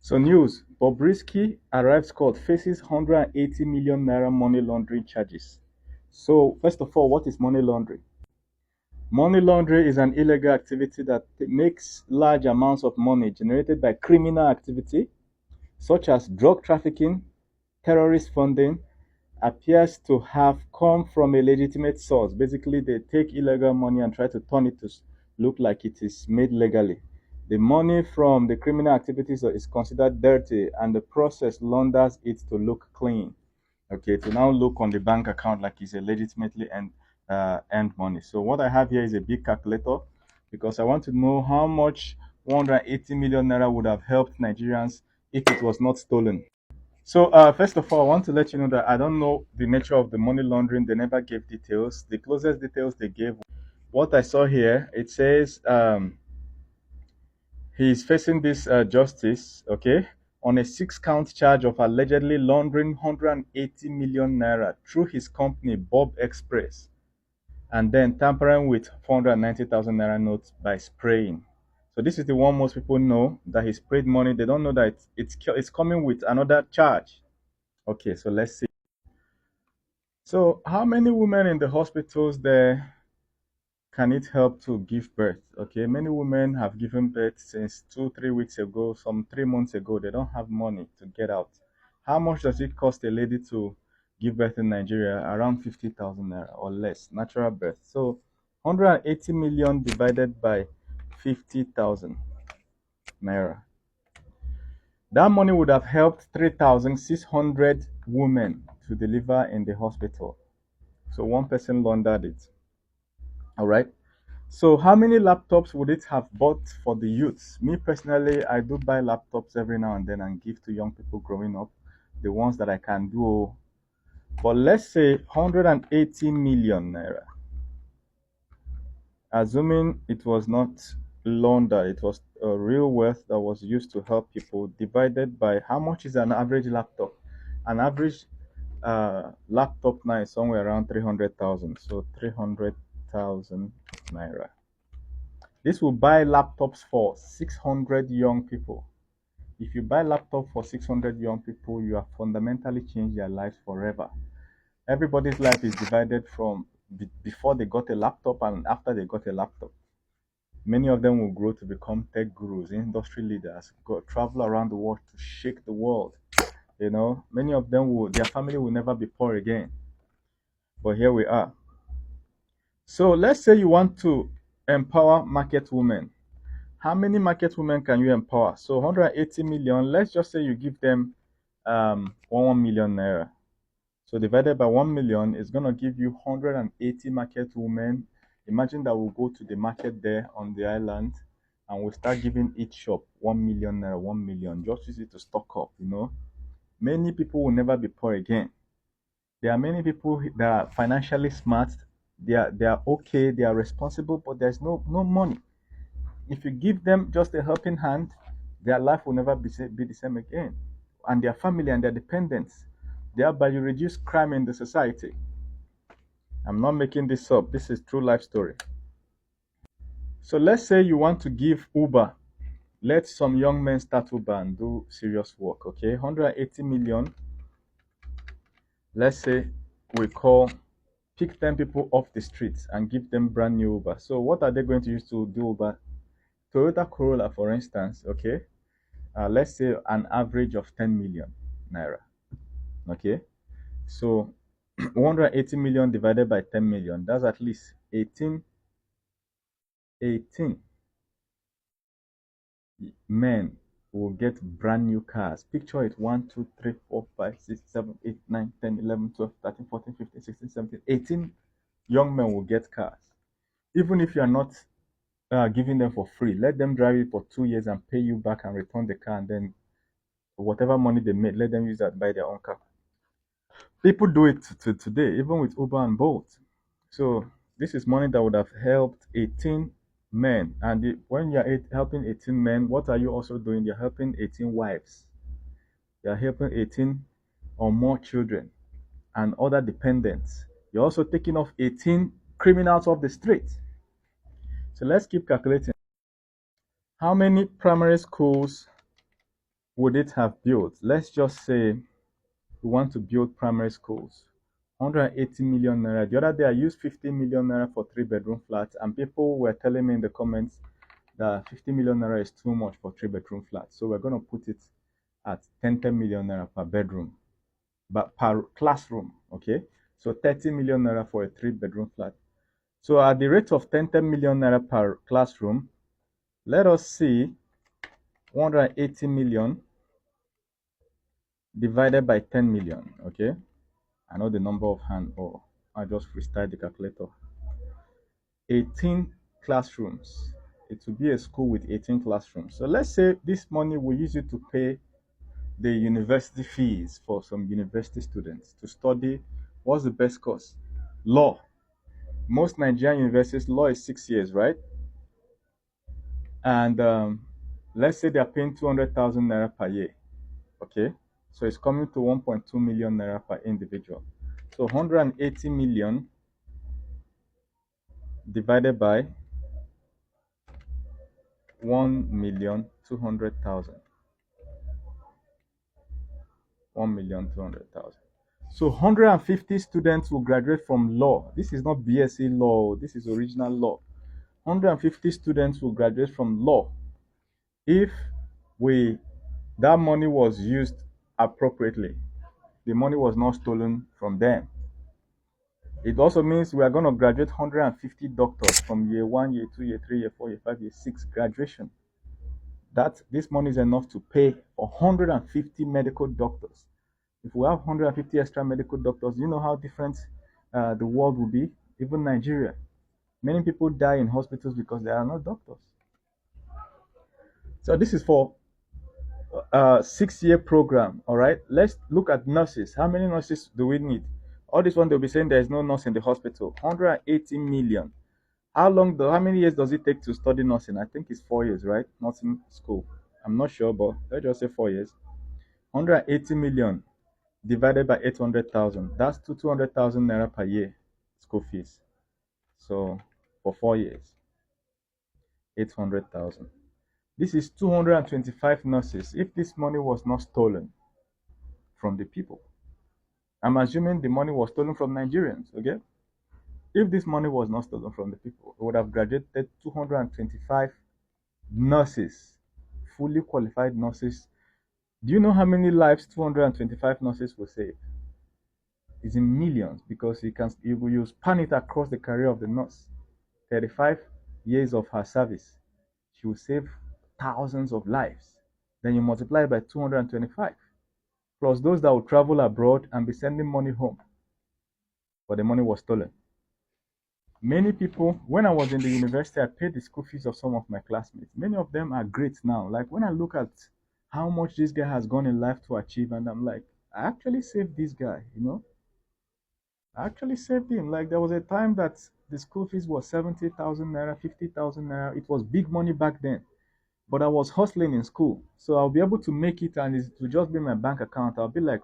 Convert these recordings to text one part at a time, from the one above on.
So news, Bobrisky arrives court, faces 180 million naira money laundering charges. So first of all, what is money laundering? Money laundering is an illegal activity that makes large amounts of money generated by criminal activity such as drug trafficking, terrorist funding, appears to have come from a legitimate source. Basically, they take illegal money and try to turn it to look like it is made legally. The money from the criminal activities is considered dirty, and the process launders it to look clean. Okay, to now look on the bank account like it's a legitimately earned money. So what I have here is a big calculator because I want to know how much 180 million naira would have helped Nigerians if it was not stolen. So first of all, I want to let you know that I don't know the nature of the money laundering. They never gave details. The closest details they gave, what I saw here, it says he is facing this justice, okay, on a 6-count charge of allegedly laundering 180 million naira through his company Bob Express, and then tampering with 490,000 naira notes by spraying. So this is the one most people know, that he sprayed money. They don't know that it's coming with another charge. Okay, so let's see. So how many women in the hospitals there can it help to give birth? Okay, many women have given birth since 2, 3 weeks ago, some 3 months ago. They don't have money to get out. How much does it cost a lady to give birth in Nigeria? Around 50,000 naira or less, natural birth. So 180 million divided by 50,000 naira. That money would have helped 3,600 women to deliver in the hospital. So one person laundered it. All right. So how many laptops would it have bought for the youths? Me personally, I do buy laptops every now and then and give to young people growing up, the ones that I can do. But let's say 180 million naira, assuming it was not laundered, it was a real wealth that was used to help people, divided by how much is an average laptop? An average laptop now is somewhere around 300,000. So 300,000 naira. This will buy laptops for 600 young people. If you buy laptop for 600 young people, you have fundamentally changed their lives forever. Everybody's life is divided from before they got a laptop and after they got a laptop. Many of them will grow to become tech gurus, industry leaders, go travel around the world to shake the world. You know, many of them will, their family will never be poor again. But here we are. So let's say you want to empower market women. How many market women can you empower? So 180 million, let's just say you give them 1 million naira. So divided by 1 million is going to give you 180 market women. Imagine that we'll go to the market there on the island and we'll start giving each shop 1 million naira, 1 million. Just use it to stock up, you know. Many people will never be poor again. There are many people that are financially smart. They are okay, they are responsible, but there's no money. If you give them just a helping hand, their life will never be the same again, and their family and their dependents. Thereby, you reduce crime in the society. I'm not making this up. This is true life story. So let's say you want to give Uber. Let some young men start Uber and do serious work. Okay, 180 million. Let's say we pick 10 people off the streets and give them brand new Uber. So what are they going to use to do Uber? Toyota Corolla, for instance. Okay, let's say an average of 10 million naira. Okay, so 180 million divided by 10 million, that's at least 18 men will get brand new cars. Picture it: 1, 2, 3, 4, 5, 6, 7, 8, 9, 10, 11, 12, 13, 14, 15, 16, 17, 18 young men will get cars. Even if you are not giving them for free, let them drive it for 2 years and pay you back and return the car, and then whatever money they made, let them use that to buy their own car. People do it today, even with Uber and Bolt. So this is money that would have helped 18 men. And when you're helping 18 men, what are you also doing? You're helping 18 wives. You're helping 18 or more children and other dependents. You're also taking off 18 criminals off the street. So let's keep calculating. How many primary schools would it have built? Let's just say we want to build primary schools. 180 million naira. The other day I used 50 million naira for 3 bedroom flats, and people were telling me in the comments that 50 million naira is too much for 3 bedroom flats. So we're going to put it at 10 million naira per bedroom, but per classroom. Okay. So 30 million naira for a 3 bedroom flat. So at the rate of 10 million naira per classroom, let us see 180 million divided by 10 million. Okay. I know the number of hand, or I just freestyle the calculator. 18 classrooms. It will be a school with 18 classrooms. So let's say this money we use it to pay the university fees for some university students to study. What's the best course? Law. Most Nigerian universities, law is 6 years, right? And let's say they're paying 200,000 naira per year. Okay. So it's coming to 1.2 million naira per individual. So 180 million divided by 1,200,000. 1,200,000. So 150 students will graduate from law. This is not BSc law, this is original law. 150 students will graduate from law if we that money was used appropriately. The money was not stolen from them. It also means we are going to graduate 150 doctors from year 1, year 2, year 3, year 4, year 5, year 6 graduation. That this money is enough to pay for 150 medical doctors. If we have 150 extra medical doctors, you know how different the world will be, even Nigeria. Many people die in hospitals because there are no doctors. So this is for a 6-year program. All right, let's look at nurses. How many nurses do we need? All this one they'll be saying there is no nurse in the hospital. 180 million. How many years does it take to study nursing? I think it's 4 years, right? Nursing school. I'm not sure, but let's just say 4 years. 180 million divided by 800,000. That's 200,000 naira per year school fees. So for 4 years, 800,000. This is 225 nurses. If this money was not stolen from the people, I'm assuming the money was stolen from Nigerians. Okay. If this money was not stolen from the people, we would have graduated 225 nurses, fully qualified nurses. Do you know how many lives 225 nurses will save? It's in millions, because you span it across the career of the nurse. 35 years of her service, she will save thousands of lives. Then you multiply by 225, plus those that will travel abroad and be sending money home, but the money was stolen. Many people, when I was in the university, I paid the school fees of some of my classmates. Many of them are great now. Like when I look at how much this guy has gone in life to achieve, and I'm like, I actually saved this guy, I actually saved him. Like there was a time that the school fees was 70,000 naira, 50,000 naira. It was big money back then. But I was hustling in school. So I'll be able to make it, and it will just be my bank account. I'll be like,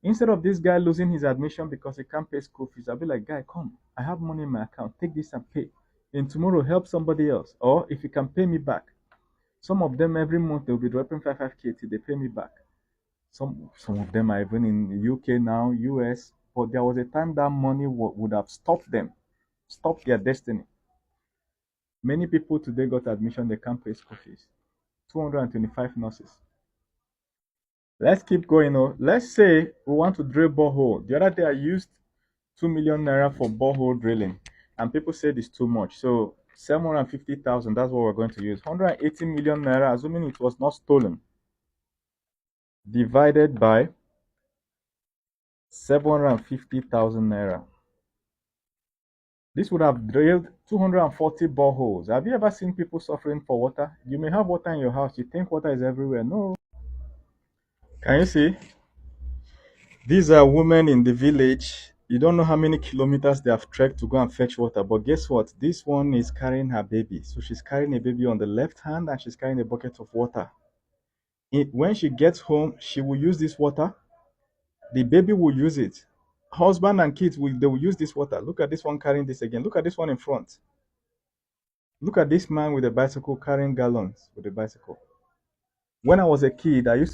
instead of this guy losing his admission because he can't pay school fees, I'll be like, guy, come, I have money in my account. Take this and pay. And tomorrow help somebody else. Or if you can pay me back. Some of them every month they'll be dropping 5k till they pay me back. Some of them are even in the UK now, US. But there was a time that money would have stopped them, stopped their destiny. Many people today got admission, they can't pay school fees. 225 nurses. Let's keep going. Let's say we want to drill borehole. The other day I used 2 million naira for borehole drilling, and people said it's too much. So 750,000, that's what we're going to use. 180 million naira, assuming it was not stolen, divided by 750,000 naira. This would have drilled 240 boreholes. Have you ever seen people suffering for water? You may have water in your house. You think water is everywhere. No. Can you see? These are women in the village. You don't know how many kilometers they have trekked to go and fetch water. But guess what? This one is carrying her baby. So she's carrying a baby on the left hand, and she's carrying a bucket of water. When she gets home, she will use this water. The baby will use it. Husband and kids will use this water. Look at this one carrying this again. Look at this one in front. Look at this man with a bicycle carrying gallons with a bicycle. When I was a kid, I used